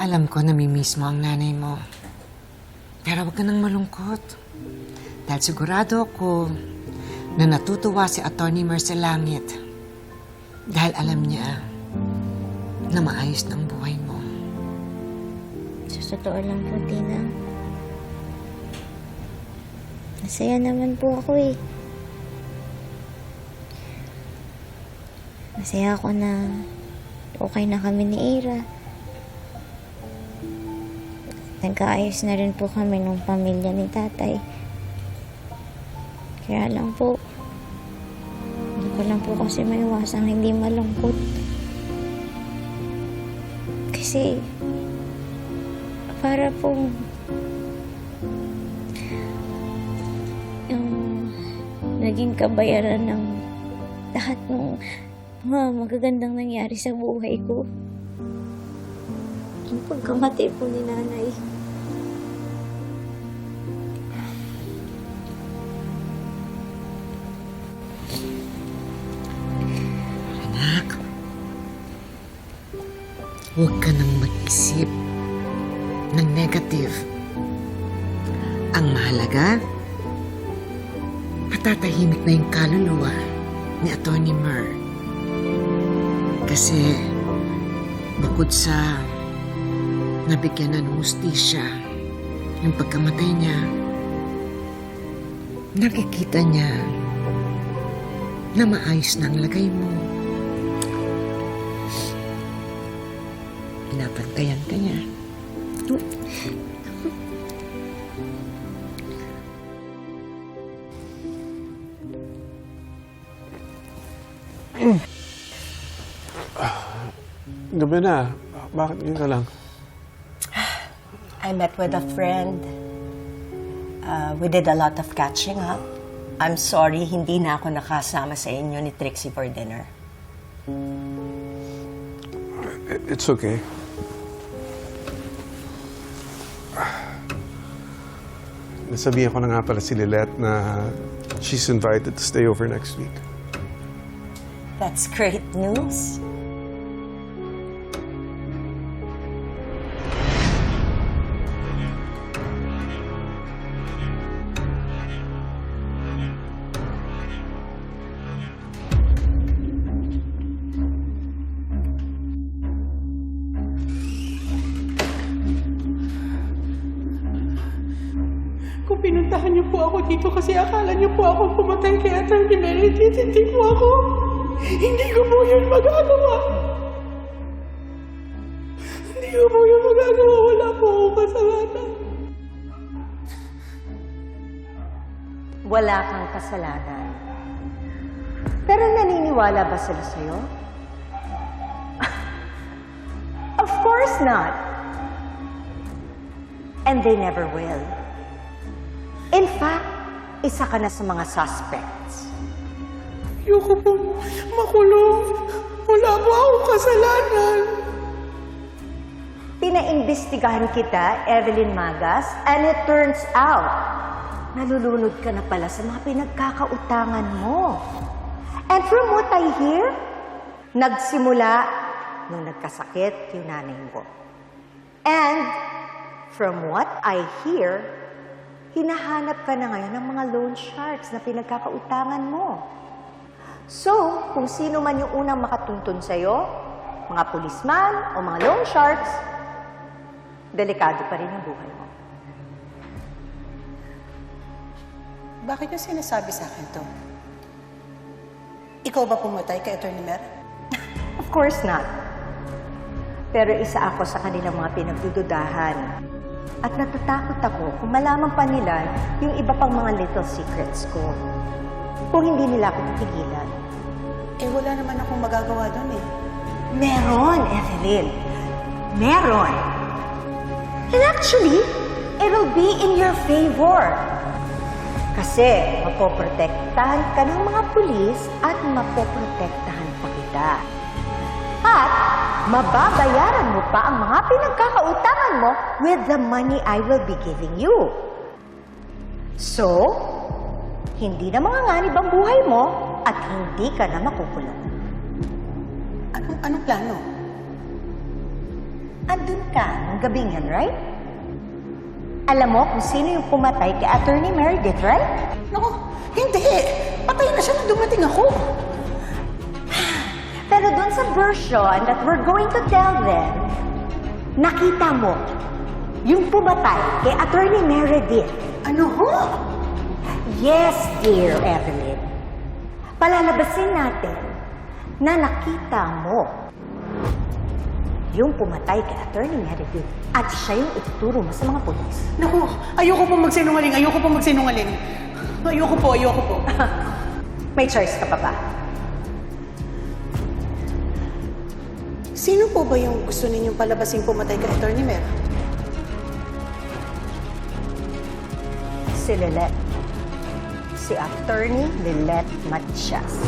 Alam ko namimiss mo ang nanay mo. Pero huwag ka nang malungkot. Dahil sigurado ako na natutuwa si Atty. Mer sa langit. Dahil alam niya na maayos na ang buhay mo. Sa totoo lang po, Tina. Masaya naman po ako eh. Masaya ako na okay na kami ni Ira. Nagkaayos na rin po kami ng pamilya ni tatay. Kaya lang po, hindi ko lang po kasi maiwasang hindi malungkot. Kasi, para pong yung naging kabayaran ng lahat ng mga magagandang nangyari sa buhay ko. Yung pagkamatay po ni nanay. Anak, huwag ka nang mag-isip ng negative. Ang mahalaga, matatahimik na yung kaluluwa ni Atty. Mer. Kasi bukod sa nabigyan ng hustisya yung pagkamatay niya, nakikita niya na maayos na ang lagay mo. Pinapantayan ka niya. Gabi na. Bakit ngayon ka lang? I met with a friend. We did a lot of catching up. I'm sorry, hindi na ako nakasama sa inyo ni Trixie for dinner. It's okay. Nasabihan ko na nga pala si Lilette na she's invited to stay over next week. That's great news. Kung pinuntahan niyo po ako dito kasi akala niyo po ako pumatay kay Atty. Meredith, hindi po ako. Hindi ko po yun magagawa. Hindi ko po yun magagawa. Wala po akong kasalanan. Wala kang kasalanan. Pero naniniwala ba sila sa'yo? Of course not. And they never will. In fact, isa ka na sa mga suspects. Ayoko po makulong. Wala po akong kasalanan. Pinaimbestigahan kita, Evelyn Magas, and it turns out, nalulunod ka na pala sa mga pinagkakautangan mo. And from what I hear, nagsimula nung nagkasakit yung nanay mo. And from what I hear, hinahanap ka na ngayon ng mga loan sharks na pinagkakautangan mo. So, kung sino man yung unang makatuntun sa'yo, mga pulisman o mga loan sharks, delikado pa rin ang buhay mo. Bakit niyo sinasabi sa akin to? Ikaw ba pumatay kay Atty. Mer? Of course not. Pero isa ako sa kanilang mga pinagdududahan. At natatakot ako kung malaman pa nila yung iba pang mga little secrets ko. Kung hindi nila ako pigilan. Eh, wala naman akong magagawa doon eh. Meron, Evelyn. Meron. And actually, it'll be in your favor. Kasi mapoprotektahan ka ng mga pulis at mapoprotektahan pa kita. At mababayaran mo pa ang mga pinagkakautangan mo with the money I will be giving you. So, hindi na manganganib ang buhay mo at hindi ka na makukulong. Anong plano? Andun ka nung gabing yan, right? Alam mo kung sino yung pumatay kay Attorney Meredith, right? Naku, hindi. Patay na siya nung dumating ako. Pero dun sa version that we're going to tell them, nakita mo yung pumatay kay Attorney Meredith. Ano ho? Yes, dear Evelyn. Palalabasin natin na nakita mo yung pumatay kay Attorney Meredith at siya yung ituturo mo sa mga polis. Naku, ayoko po magsinungaling. Ayoko po magsinungaling. Ayoko po. May choice ka pa ba? Sino po ba yung gusto ninyong palabasing pumatay kay Attorney Mer? Si Lilette. Si Attorney Lilette Matias.